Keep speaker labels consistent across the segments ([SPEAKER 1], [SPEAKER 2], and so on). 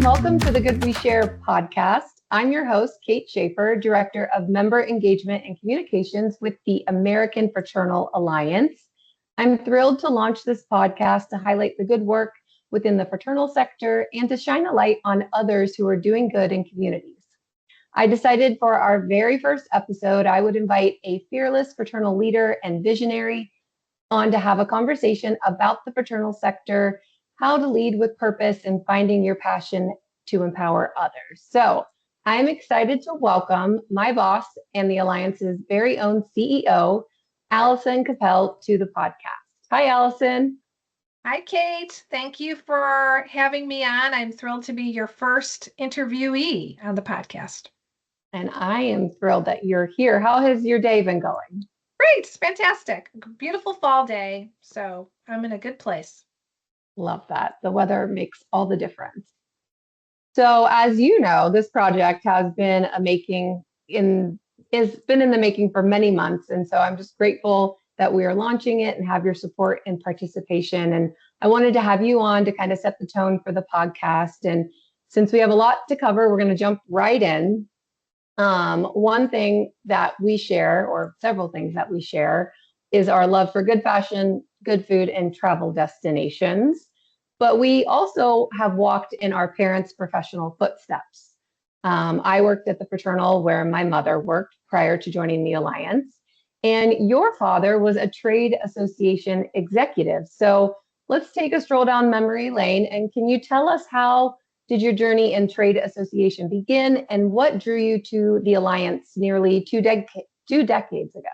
[SPEAKER 1] welcome to the Good We Share podcast. I'm your host, Kate Shafer, Director of Member Engagement and Communications with the American Fraternal Alliance. I'm thrilled to launch this podcast to highlight the good work within the fraternal sector and to shine a light on others who are doing good in communities. I decided for our very first episode, I would invite a fearless fraternal leader and visionary on to have a conversation about the fraternal sector, how to lead with purpose, and finding your passion to empower others. So I'm excited to welcome my boss and the Alliance's very own CEO, Allison Koppel, to the podcast. Hi, Allison.
[SPEAKER 2] Hi, Kate. Thank you for having me on. I'm thrilled to be your first interviewee on the podcast.
[SPEAKER 1] And I am thrilled that you're here. How has your day been going?
[SPEAKER 2] Great. It's fantastic. Beautiful fall day. So I'm in a good place.
[SPEAKER 1] Love that. The weather makes all the difference. So as you know, this project has been in the making for many months. And so I'm just grateful that we are launching it and have your support and participation. And I wanted to have you on to kind of set the tone for the podcast. And since we have a lot to cover, we're going to jump right in. One thing that we share, or several things that we share, is our love for good fashion, good food, and travel destinations. But we also have walked in our parents' professional footsteps. I worked at the Fraternal where my mother worked prior to joining the Alliance. And your father was a trade association executive. So let's take a stroll down memory lane. And can you tell us, how did your journey in trade association begin, and what drew you to the Alliance nearly two decades ago?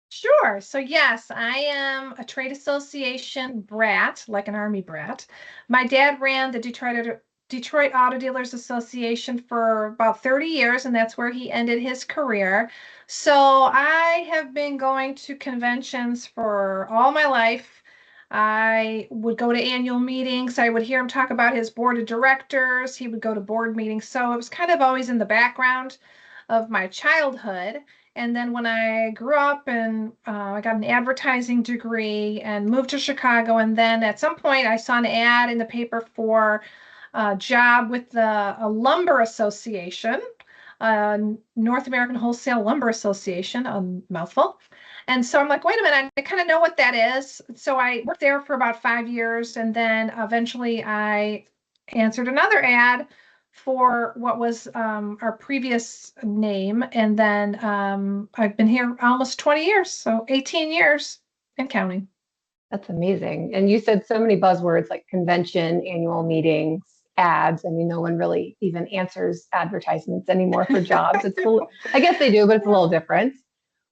[SPEAKER 2] Sure. So yes, I am a trade association brat, like an Army brat. My dad ran the Detroit Auto Dealers Association for about 30 years, and that's where he ended his career. So I have been going to conventions for all my life. I would go to annual meetings. I would hear him talk about his board of directors. He would go to board meetings. So it was kind of always in the background of my childhood. And then when I grew up and I got an advertising degree and moved to Chicago, and then at some point I saw an ad in the paper for a job with the Lumber Association, North American Wholesale Lumber Association, a mouthful. And so I'm like, wait a minute, I kind of know what that is. So I worked there for about 5 years, and then eventually I answered another ad for what was our previous name. And then I've been here almost 20 years, so 18 years and counting.
[SPEAKER 1] That's amazing. And you said so many buzzwords like convention, annual meetings, ads. I mean, no one really even answers advertisements anymore for jobs. I guess they do, but it's a little different.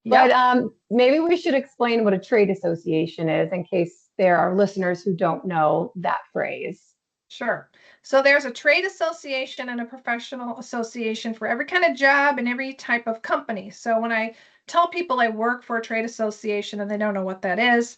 [SPEAKER 1] Yep. But maybe we should explain what a trade association is in case there are listeners who don't know that phrase.
[SPEAKER 2] Sure. So there's a trade association and a professional association for every kind of job and every type of company. So when I tell people I work for a trade association and they don't know what that is,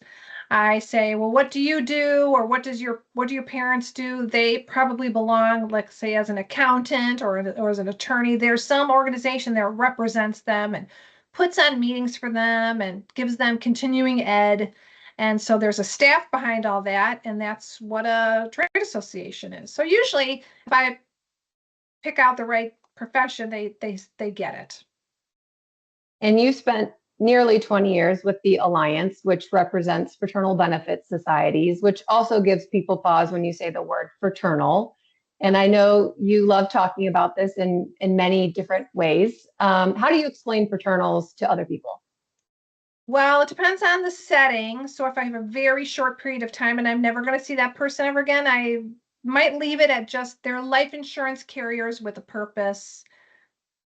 [SPEAKER 2] I say, well, what do you do? Or what do your parents do? They probably belong, like, say, as an accountant or as an attorney. There's some organization that represents them and puts on meetings for them and gives them continuing ed. And so there's a staff behind all that, and that's what a trade association is. So usually if I pick out the right profession, they get it.
[SPEAKER 1] And you spent nearly 20 years with the Alliance, which represents fraternal benefit societies, which also gives people pause when you say the word fraternal. And I know you love talking about this in many different ways. How do you explain fraternals to other people?
[SPEAKER 2] Well, it depends on the setting. So if I have a very short period of time and I'm never going to see that person ever again, I might leave it at just they're life insurance carriers with a purpose.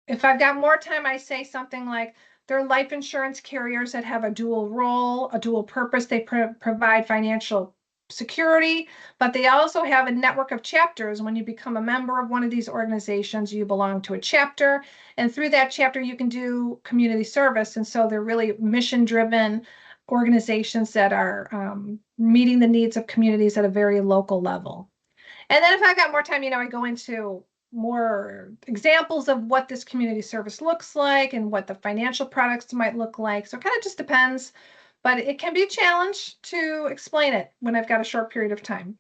[SPEAKER 2] If I've got more time, I say something like they're life insurance carriers that have a dual role, a dual purpose. They provide financial security, but they also have a network of chapters. When you become a member of one of these organizations, you belong to a chapter, and through that chapter you can do community service. And so they're really mission-driven organizations that are meeting the needs of communities at a very local level. And then if I got more time, I go into more examples of what this community service looks like and what the financial products might look like. So it kind of just depends. But it can be a challenge to explain it when I've got a short period of time.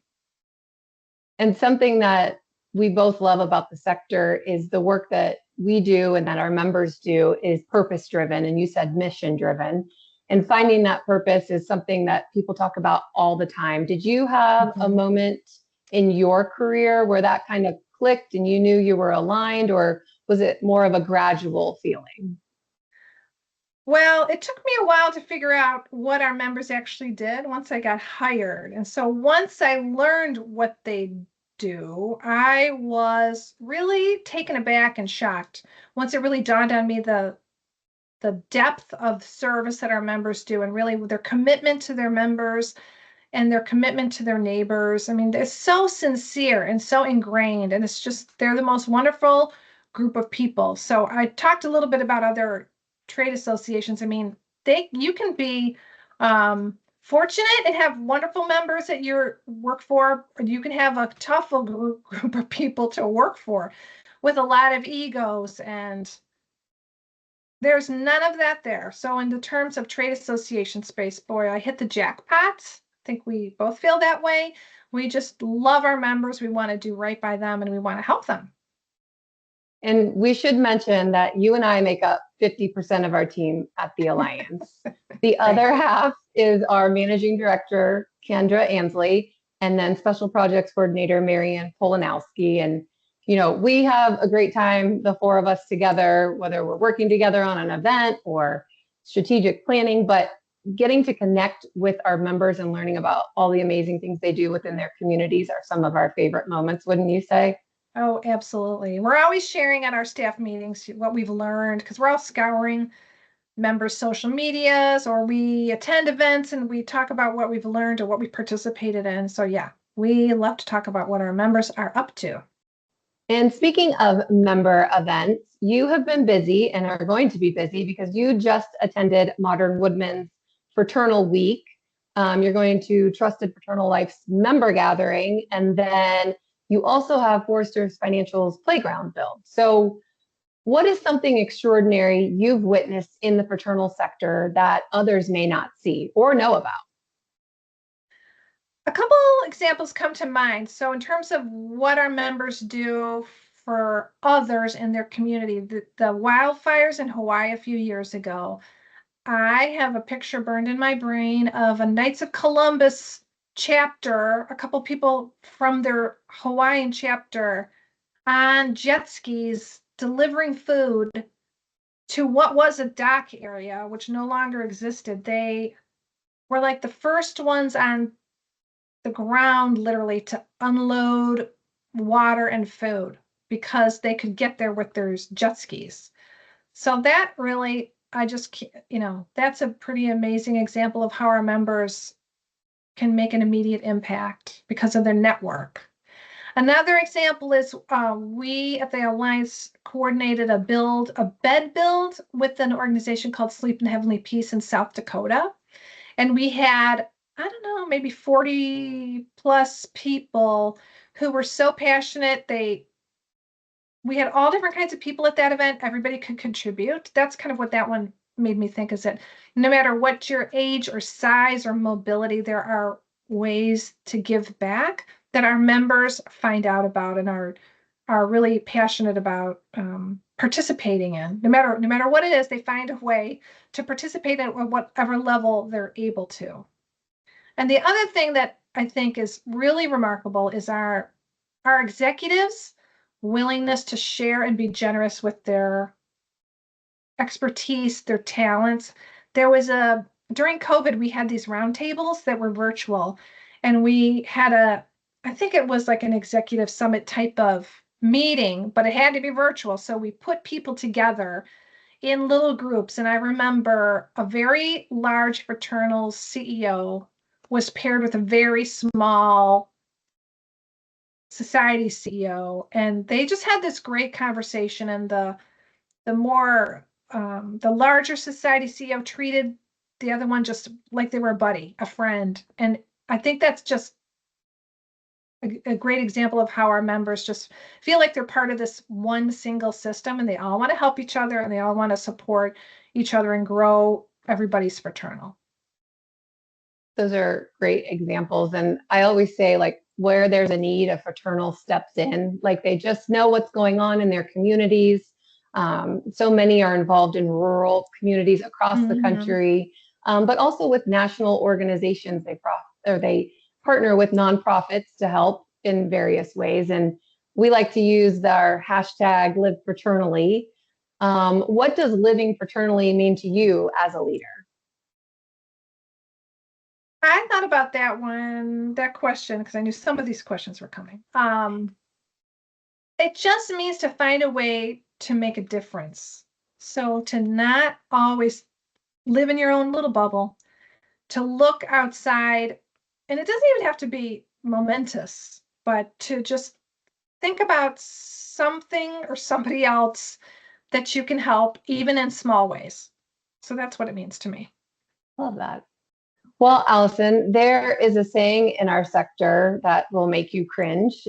[SPEAKER 1] And something that we both love about the sector is the work that we do and that our members do is purpose driven. And you said mission driven. And finding that purpose is something that people talk about all the time. Did you have a moment in your career where that kind of clicked and you knew you were aligned, or was it more of a gradual feeling?
[SPEAKER 2] Well, it took me a while to figure out what our members actually did once I got hired. And so once I learned what they do, I was really taken aback and shocked once it really dawned on me the depth of service that our members do and really their commitment to their members and their commitment to their neighbors. I mean, they're so sincere and so ingrained, and it's just, they're the most wonderful group of people. So I talked a little bit about other trade associations. I mean, you can be fortunate and have wonderful members that you work for, or you can have a tough group of people to work for with a lot of egos, and there's none of that there. So in the terms of trade association space, boy, I hit the jackpot. I think we both feel that way. We just love our members. We want to do right by them and we want to help them.
[SPEAKER 1] And we should mention that you and I make up 50% of our team at the Alliance. The other half is our managing director, Kendra Ansley, and then special projects coordinator, Marianne Polanowski. And, you know, we have a great time, the four of us together, whether we're working together on an event or strategic planning, but getting to connect with our members and learning about all the amazing things they do within their communities are some of our favorite moments, wouldn't you say?
[SPEAKER 2] Oh, absolutely. We're always sharing at our staff meetings what we've learned because we're all scouring members' social medias, or we attend events and we talk about what we've learned or what we participated in. So yeah, we love to talk about what our members are up to.
[SPEAKER 1] And speaking of member events, you have been busy and are going to be busy because you just attended Modern Woodman's Fraternal Week. You're going to Trusted Fraternal Life's member gathering, and then you also have Forrester's Financial's playground build. So what is something extraordinary you've witnessed in the fraternal sector that others may not see or know about?
[SPEAKER 2] A couple examples come to mind. So in terms of what our members do for others in their community, the wildfires in Hawaii a few years ago, I have a picture burned in my brain of a Knights of Columbus chapter, a couple people from their Hawaiian chapter on jet skis delivering food to what was a dock area, which no longer existed. They were like the first ones on the ground, literally, to unload water and food because they could get there with their jet skis. So that really, that's a pretty amazing example of how our members can make an immediate impact because of their network. Another example is we at the Alliance coordinated a bed build with an organization called Sleep in Heavenly Peace in South Dakota. And we had, I don't know, maybe 40 plus people who were so passionate. We had all different kinds of people at that event. Everybody could contribute. That's kind of what that one made me think, is that no matter what your age or size or mobility, there are ways to give back that our members find out about and are really passionate about participating in. No matter what it is, they find a way to participate at whatever level they're able to. And the other thing that I think is really remarkable is our executives' willingness to share and be generous with their expertise, their talents. During COVID, we had these roundtables that were virtual, and we had I think it was like an executive summit type of meeting, but it had to be virtual. So we put people together in little groups. And I remember a very large fraternal CEO was paired with a very small society CEO, and they just had this great conversation. And the larger society CEO treated the other one just like they were a buddy, a friend. And I think that's just a great example of how our members just feel like they're part of this one single system, and they all want to help each other and they all want to support each other and grow everybody's fraternal.
[SPEAKER 1] Those are great examples. And I always say, like, where there's a need, a fraternal steps in. Like they just know what's going on in their communities. So many are involved in rural communities across the country, but also with national organizations. They partner with nonprofits to help in various ways. And we like to use our hashtag Live Fraternally. What does living fraternally mean to you as a leader?
[SPEAKER 2] I thought about that question, because I knew some of these questions were coming. It just means to find a way to make a difference. So to not always live in your own little bubble, to look outside, and it doesn't even have to be momentous, but to just think about something or somebody else that you can help, even in small ways. So that's what it means to me.
[SPEAKER 1] Love that. Well, Allison, there is a saying in our sector that will make you cringe.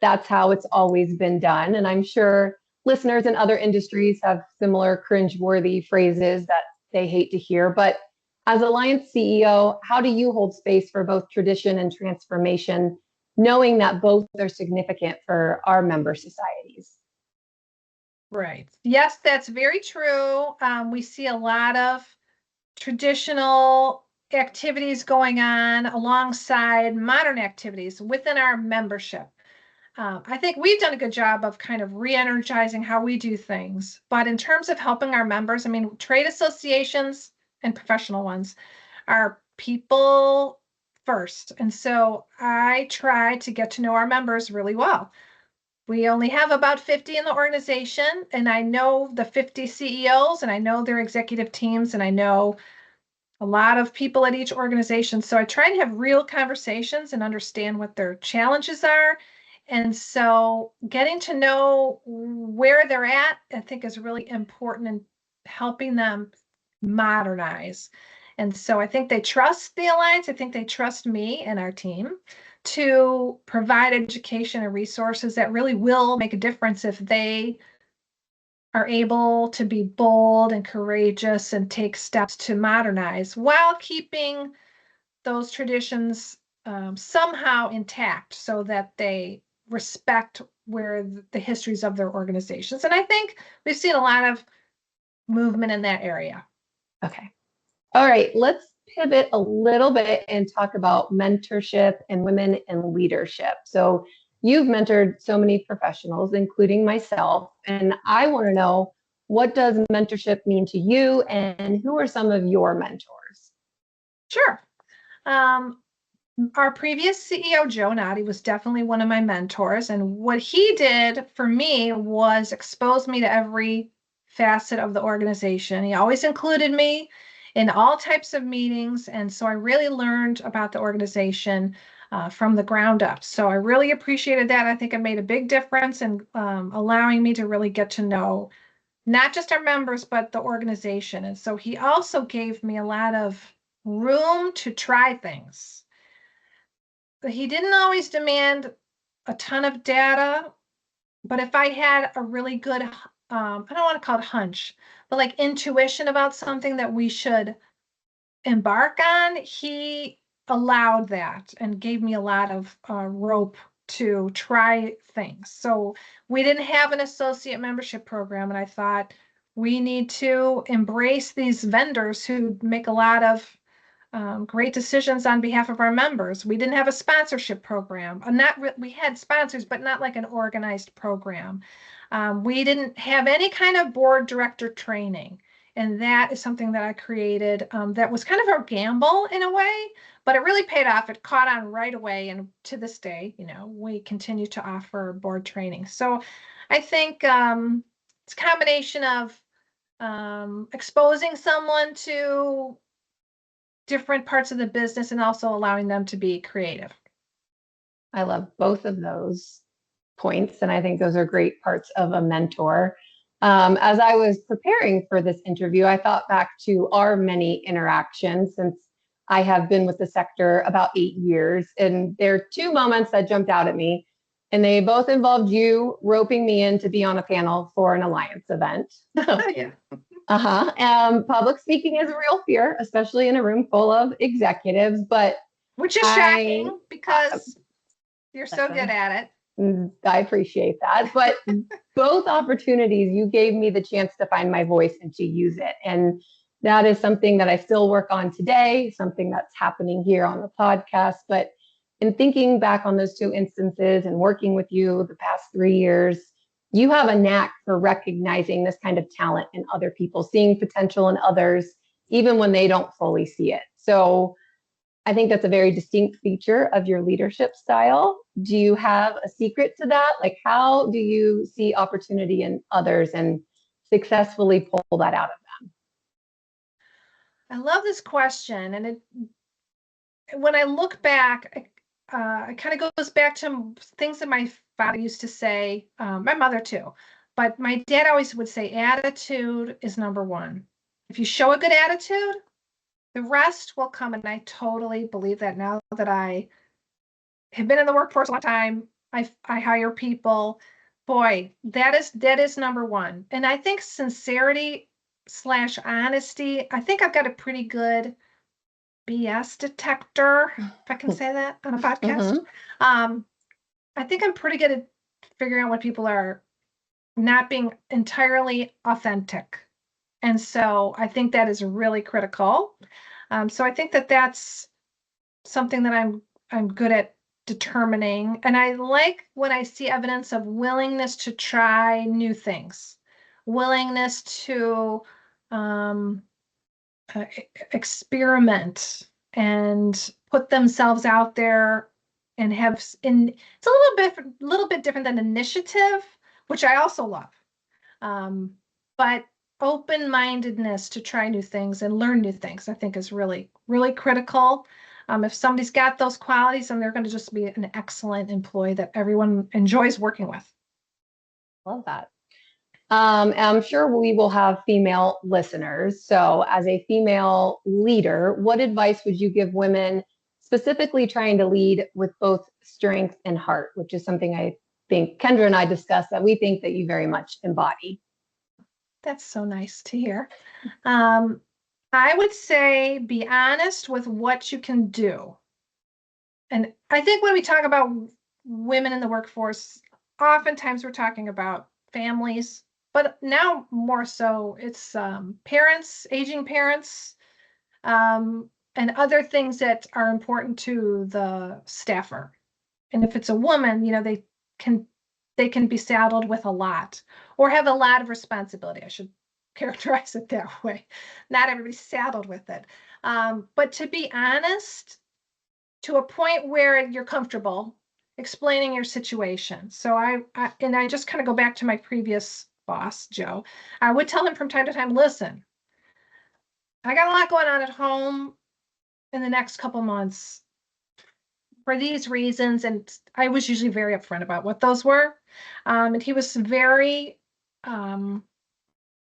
[SPEAKER 1] That's how it's always been done. And I'm sure listeners in other industries have similar cringe-worthy phrases that they hate to hear. But as Alliance CEO, how do you hold space for both tradition and transformation, knowing that both are significant for our member societies?
[SPEAKER 2] Right. Yes, that's very true. We see a lot of traditional activities going on alongside modern activities within our membership. I think we've done a good job of kind of re-energizing how we do things. But in terms of helping our members, I mean, trade associations and professional ones are people first. And so I try to get to know our members really well. We only have about 50 in the organization, and I know the 50 CEOs, and I know their executive teams, and I know a lot of people at each organization. So I try to have real conversations and understand what their challenges are. And so getting to know where they're at, I think, is really important in helping them modernize. And so I think they trust the Alliance. I think they trust me and our team to provide education and resources that really will make a difference if they are able to be bold and courageous and take steps to modernize while keeping those traditions somehow intact so that they respect where the histories of their organizations. And I think we've seen a lot of movement in that area.
[SPEAKER 1] Okay. All right, let's pivot a little bit and talk about mentorship and women in leadership. So you've mentored so many professionals, including myself, and I want to know, what does mentorship mean to you, and who are some of your mentors?
[SPEAKER 2] Sure. Our previous CEO, Joe Noddy, was definitely one of my mentors. And what he did for me was expose me to every facet of the organization. He always included me in all types of meetings. And so I really learned about the organization from the ground up. So I really appreciated that. I think it made a big difference in allowing me to really get to know not just our members, but the organization. And so he also gave me a lot of room to try things. He didn't always demand a ton of data, but if I had a really good, I don't want to call it hunch, but like intuition about something that we should embark on, he allowed that and gave me a lot of rope to try things. So we didn't have an associate membership program, and I thought we need to embrace these vendors who make a lot of great decisions on behalf of our members. We didn't have a sponsorship program. We had sponsors, but not like an organized program. We didn't have any kind of board director training. And that is something that I created that was kind of a gamble in a way, but it really paid off. It caught on right away. And to this day, we continue to offer board training. So I think it's a combination of exposing someone to different parts of the business and also allowing them to be creative.
[SPEAKER 1] I love both of those points, and I think those are great parts of a mentor. As I was preparing for this interview, I thought back to our many interactions since I have been with the sector about 8 years, and there are two moments that jumped out at me, and they both involved you roping me in to be on a panel for an Alliance event.
[SPEAKER 2] Yeah.
[SPEAKER 1] Public speaking is a real fear, especially in a room full of executives, but
[SPEAKER 2] which is shocking because You're so good at it.
[SPEAKER 1] I appreciate that. But both opportunities, you gave me the chance to find my voice and to use it. And that is something that I still work on today, something that's happening here on the podcast. But in thinking back on those two instances and working with you the past 3 years, you have a knack for recognizing this kind of talent in other people, seeing potential in others, even when they don't fully see it. So I think that's a very distinct feature of your leadership style. Do you have a secret to that? Like, how do you see opportunity in others and successfully pull that out of them?
[SPEAKER 2] I love this question. And when I look back, it kind of goes back to things that my father used to say, my mother too. But my dad always would say, attitude is number one. If you show a good attitude, the rest will come. And I totally believe that now that I have been in the workforce a long time. I hire people. Boy, that is number one. And I think sincerity slash honesty, I think I've got a pretty good BS detector, if I can say that on a podcast. I think I'm pretty good at figuring out when people are not being entirely authentic. And so I think that is really critical. So I think that that's something that I'm good at determining. And I like when I see evidence of willingness to try new things, willingness to experiment and put themselves out there and have it's a little bit different than initiative, which I also love. But open-mindedness to try new things and learn new things, I think is really, really critical. If somebody's got those qualities, then they're going to just be an excellent employee that everyone enjoys working with.
[SPEAKER 1] Love that. I'm sure we will have female listeners. So as a female leader, what advice would you give women specifically trying to lead with both strength and heart, which is something I think Kendra and I discussed that we think that you very much embody?
[SPEAKER 2] That's so nice to hear. I would say be honest with what you can do. And I think when we talk about women in the workforce, oftentimes we're talking about families, but now more so it's parents, aging parents, and other things that are important to the staffer. And if it's a woman, they can be saddled with a lot or have a lot of responsibility. I should characterize it that way. Not everybody's saddled with it. But to be honest, to a point where you're comfortable explaining your situation. So I just kind of go back to my previous boss, Joe. I would tell him from time to time, listen, I got a lot going on at home in the next couple months for these reasons. And I was usually very upfront about what those were. And he was very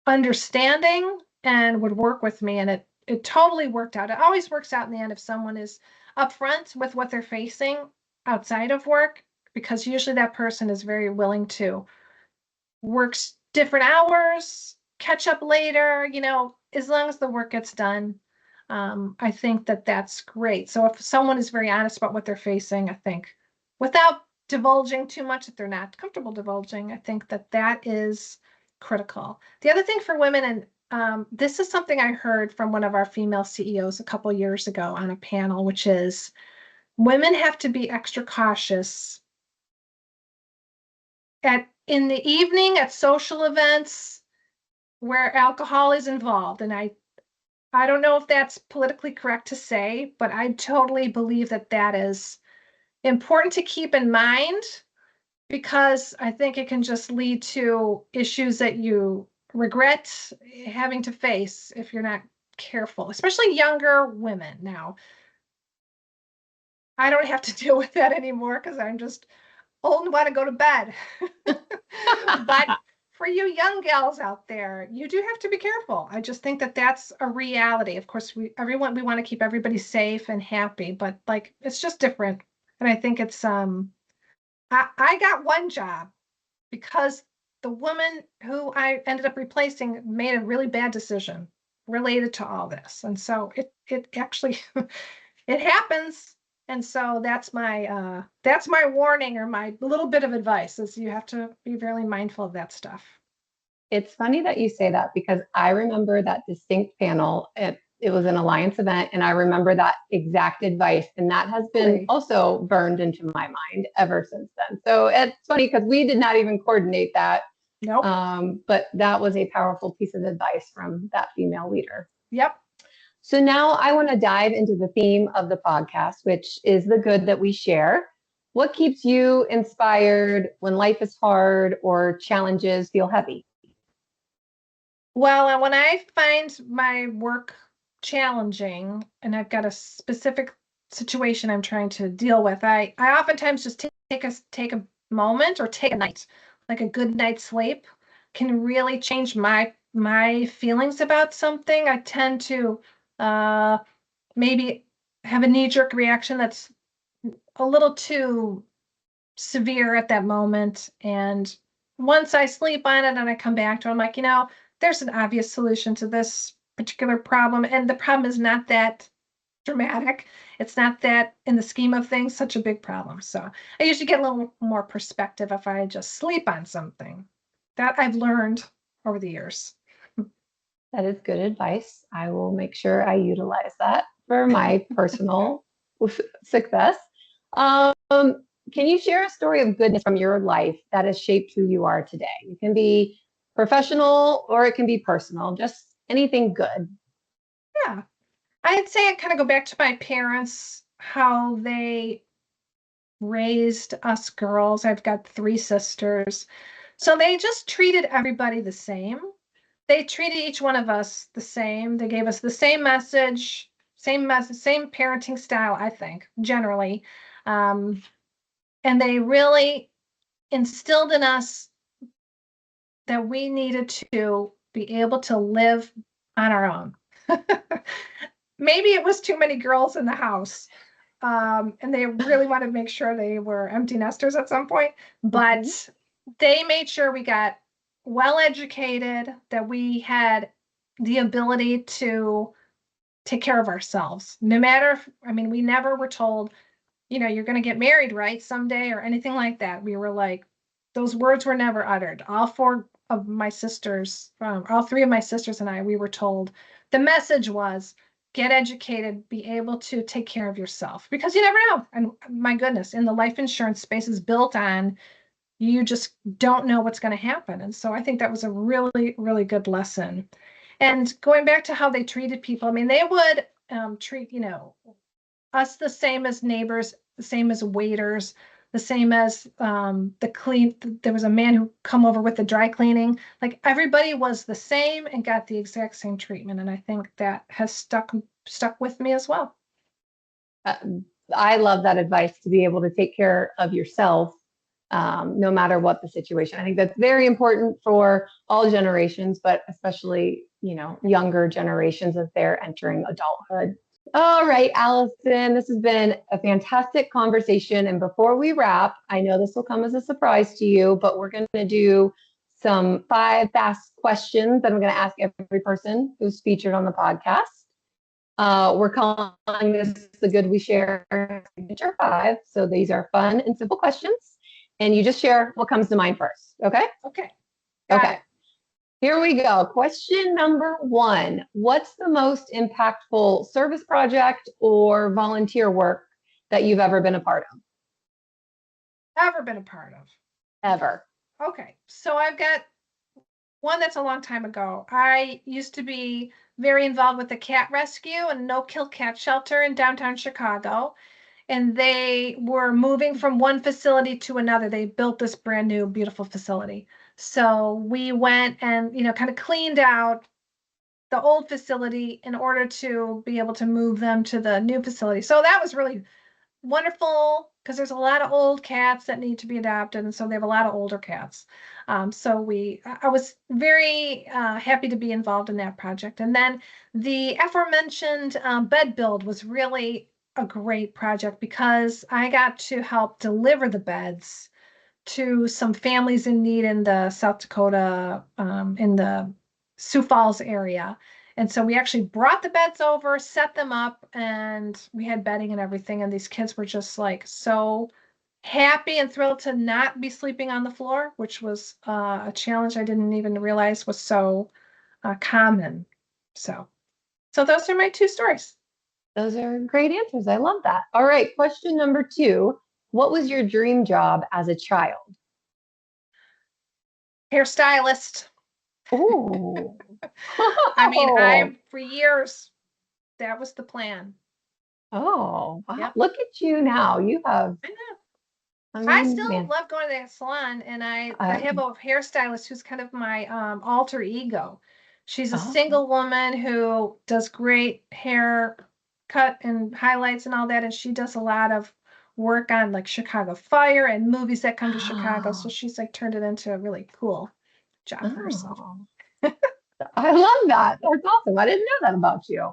[SPEAKER 2] understanding and would work with me. And it totally worked out. It always works out in the end if someone is upfront with what they're facing outside of work, because usually that person is very willing to work different hours, catch up later, as long as the work gets done. I think that that's great. So if someone is very honest about what they're facing, I think without divulging too much that they're not comfortable divulging, I think that that is critical. The other thing for women, and this is something I heard from one of our female CEOs a couple years ago on a panel, which is women have to be extra cautious in the evening at social events where alcohol is involved. And I don't know if that's politically correct to say, but I totally believe that that is important to keep in mind, because I think it can just lead to issues that you regret having to face if you're not careful, especially younger women. Now, I don't have to deal with that anymore because I'm just old and want to go to bed. But for you young gals out there, you do have to be careful. I just think that that's a reality. Of course, we want to keep everybody safe and happy, but like it's just different. And I think it's I got one job because the woman who I ended up replacing made a really bad decision related to all this. And so it actually it happens. And so that's my warning, or my little bit of advice, is you have to be very mindful of that stuff.
[SPEAKER 1] It's funny that you say that because I remember that distinct panel. It was an Alliance event, and I remember that exact advice, and that has been also burned into my mind ever since then. So it's funny because we did not even coordinate that.
[SPEAKER 2] Nope.
[SPEAKER 1] But that was a powerful piece of advice from that female leader.
[SPEAKER 2] Yep.
[SPEAKER 1] So now I want to dive into the theme of the podcast, which is the good that we share. What keeps you inspired when life is hard or challenges feel heavy?
[SPEAKER 2] Well, when I find my work challenging and I've got a specific situation I'm trying to deal with, I oftentimes just take a moment, or take a night, like a good night's sleep can really change my feelings about something. I tend to uh, maybe have a knee-jerk reaction that's a little too severe at that moment. And once I sleep on it and I come back to it, I'm like, there's an obvious solution to this particular problem. And the problem is not that dramatic. It's not that, in the scheme of things, such a big problem. So I usually get a little more perspective if I just sleep on something. That I've learned over the years.
[SPEAKER 1] That is good advice. I will make sure I utilize that for my personal success. Can you share a story of goodness from your life that has shaped who you are today? It can be professional or it can be personal, just anything good.
[SPEAKER 2] Yeah. I'd say I kind of go back to my parents, how they raised us girls. I've got 3 sisters. So they just treated everybody the same. They treated each one of us the same. They gave us the same message, same parenting style, I think, generally. Um, and they really instilled in us that we needed to be able to live on our own. Maybe it was too many girls in the house. And they really wanted to make sure they were empty nesters at some point, but they made sure we got well educated, that we had the ability to take care of ourselves. No matter, we never were told, you're going to get married, right, someday, or anything like that. We were like, those words were never uttered. All 3 of my sisters and I, we were told the message was, get educated, be able to take care of yourself, because you never know. And my goodness, in the life insurance space is built on, you just don't know what's going to happen. And so I think that was a really, really good lesson. And going back to how they treated people, they would treat, us the same as neighbors, the same as waiters, the same as there was a man who come over with the dry cleaning. Like, everybody was the same and got the exact same treatment. And I think that has stuck with me as well.
[SPEAKER 1] I love that advice, to be able to take care of yourself, no matter what the situation. I think that's very important for all generations, but especially, younger generations as they're entering adulthood. All right, Allison, this has been a fantastic conversation. And before we wrap, I know this will come as a surprise to you, but we're going to do some 5 fast questions that I'm going to ask every person who's featured on the podcast. We're calling this the Good We Share Signature 5. So these are fun and simple questions. And you just share what comes to mind first. Okay?
[SPEAKER 2] Okay.
[SPEAKER 1] Okay. Here we go. Question number 1. What's the most impactful service project or volunteer work that you've ever been a part of?
[SPEAKER 2] Ever been a part of?
[SPEAKER 1] Ever.
[SPEAKER 2] Okay. So I've got one that's a long time ago. I used to be very involved with the cat rescue and no-kill cat shelter in downtown Chicago. And they were moving from one facility to another. They built this brand new, beautiful facility. So we went and, kind of cleaned out the old facility in order to be able to move them to the new facility. So that was really wonderful, because there's a lot of old cats that need to be adopted. And so they have a lot of older cats. I was very happy to be involved in that project. And then the aforementioned bed build was really a great project, because I got to help deliver the beds to some families in need in the South Dakota, in the Sioux Falls area. And so we actually brought the beds over, set them up, and we had bedding and everything. And these kids were just like so happy and thrilled to not be sleeping on the floor, which was a challenge I didn't even realize was so common. So those are my two stories.
[SPEAKER 1] Those are great answers. I love that. All right, question number 2. What was your dream job as a child?
[SPEAKER 2] Hairstylist.
[SPEAKER 1] Oh.
[SPEAKER 2] I mean, for years, that was the plan.
[SPEAKER 1] Oh, wow.
[SPEAKER 2] Yep.
[SPEAKER 1] Look at you now. You have,
[SPEAKER 2] I know.
[SPEAKER 1] I
[SPEAKER 2] I
[SPEAKER 1] mean,
[SPEAKER 2] still
[SPEAKER 1] man,
[SPEAKER 2] love going to that salon, and I have a hairstylist who's kind of my alter ego. She's a
[SPEAKER 1] oh,
[SPEAKER 2] single woman who does great hair cut and highlights and all that, and she does a lot of work on like Chicago Fire and movies that come to Chicago. So she's like turned it into a really cool job for herself.
[SPEAKER 1] oh. I love that. That's awesome. I didn't know that about you.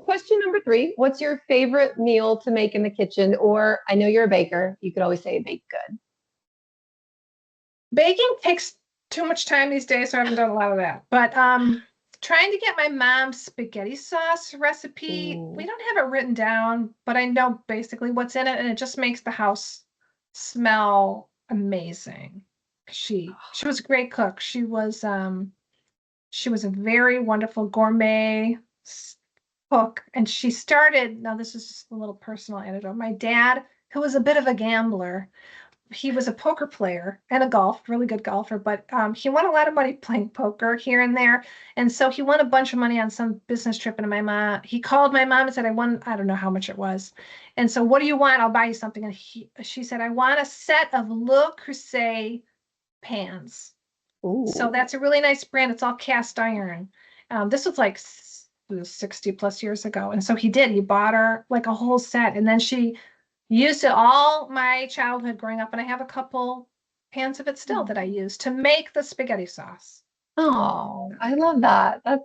[SPEAKER 1] Question number 3. What's your favorite meal to make in the kitchen? Or I know you're a baker. You could always say bake good.
[SPEAKER 2] Baking takes too much time these days, so I haven't done a lot of that. But trying to get my mom's spaghetti sauce recipe.
[SPEAKER 1] Ooh.
[SPEAKER 2] We don't have it written down, but I know basically what's in it, and it just makes the house smell amazing. She was a great cook. She was a very wonderful gourmet cook, and she started, now this is just a little personal anecdote. My dad, who was a bit of a gambler, he was a poker player and a really good golfer, but he won a lot of money playing poker here and there. And so he won a bunch of money on some business trip. And he called my mom and said, I don't know how much it was. And so, what do you want? I'll buy you something. And she said, I want a set of Le Creuset pans.
[SPEAKER 1] Ooh.
[SPEAKER 2] So that's a really nice brand. It's all cast iron. This was like 60 plus years ago. And so he bought her like a whole set. And then she used it all my childhood growing up, and I have a couple pans of it still that I use to make the spaghetti sauce.
[SPEAKER 1] Oh, I love that. That's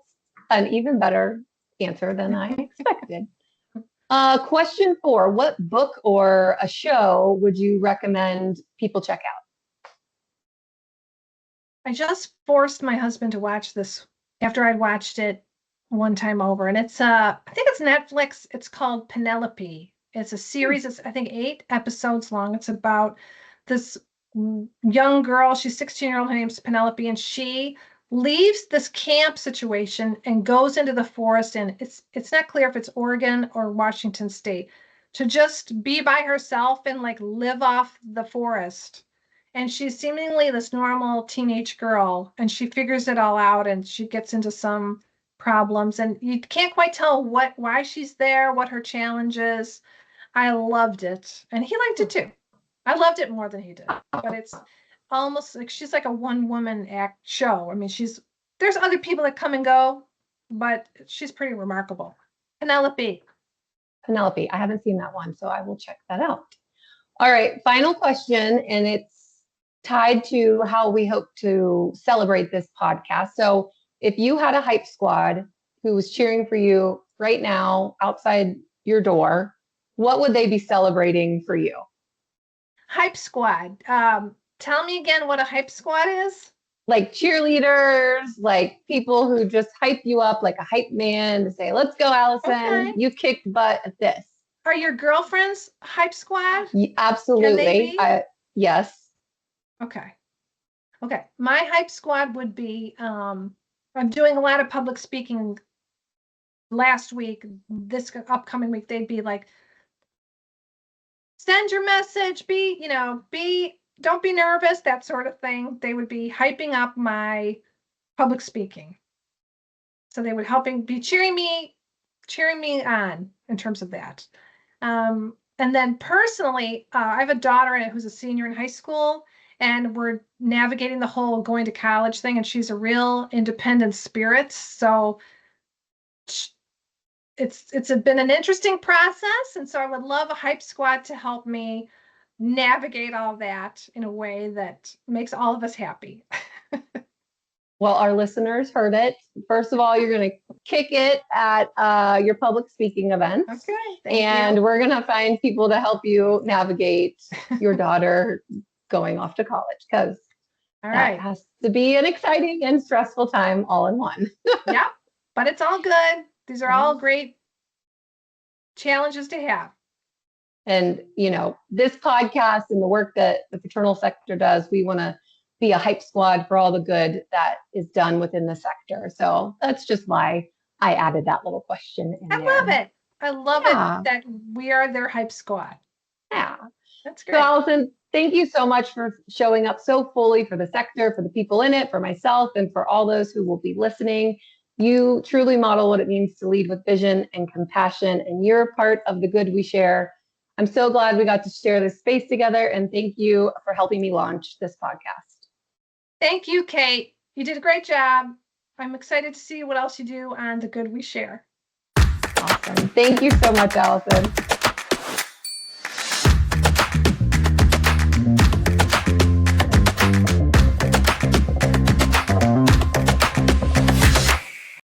[SPEAKER 1] an even better answer than I expected. Question 4. What book or a show would you recommend people check out?
[SPEAKER 2] I just forced my husband to watch this after I'd watched it one time over, and it's I think it's Netflix. It's called Penelope. It's a series. It's I think 8 episodes long. It's about this young girl. She's 16-year-old. Her name's Penelope, and she leaves this camp situation and goes into the forest. And it's not clear if it's Oregon or Washington State, to just be by herself and like live off the forest. And she's seemingly this normal teenage girl, and she figures it all out, and she gets into some problems, and you can't quite tell why she's there, what her challenge is. I loved it, and he liked it too. I loved it more than he did, but it's almost like she's like a one-woman act show. I mean, there's other people that come and go, but she's pretty remarkable. Penelope.
[SPEAKER 1] Penelope. I haven't seen that one, so I will check that out. All right, final question, and it's tied to how we hope to celebrate this podcast. So if you had a hype squad who was cheering for you right now outside your door, what would they be celebrating for you?
[SPEAKER 2] Hype squad. Tell me again what a hype squad is.
[SPEAKER 1] Like cheerleaders, like people who just hype you up, like a hype man to say, let's go, Allison. Okay. You kicked butt at this.
[SPEAKER 2] Are your girlfriends hype squad?
[SPEAKER 1] Absolutely. Yes.
[SPEAKER 2] Okay. My hype squad would be, I'm doing a lot of public speaking last week. This upcoming week, they'd be like, send your message, don't be nervous, that sort of thing. They would be hyping up my public speaking. So they would be cheering me on in terms of that. And then personally, I have a daughter who's a senior in high school, and we're navigating the whole going to college thing, and she's a real independent spirit. So it's been an interesting process, and so I would love a hype squad to help me navigate all that in a way that makes all of us happy.
[SPEAKER 1] Well, our listeners heard it. First of all, you're going to kick it at your public speaking events.
[SPEAKER 2] Okay.
[SPEAKER 1] And we're going to find people to help you navigate your daughter going off to college, because that has to be an exciting and stressful time all in one.
[SPEAKER 2] Yeah. but it's all good. These are all great challenges to have.
[SPEAKER 1] And, this podcast and the work that the fraternal sector does, we want to be a hype squad for all the good that is done within the sector. So that's just why I added that little question in there.
[SPEAKER 2] Love it. I love it that we are their hype squad.
[SPEAKER 1] Yeah.
[SPEAKER 2] That's great.
[SPEAKER 1] So Allison, thank you so much for showing up so fully for the sector, for the people in it, for myself, and for all those who will be listening. You truly model what it means to lead with vision and compassion, and you're a part of the good we share. I'm so glad we got to share this space together, and thank you for helping me launch this podcast.
[SPEAKER 2] Thank you, Kate. You did a great job. I'm excited to see what else you do on the good we share.
[SPEAKER 1] Awesome. Thank you so much, Allison.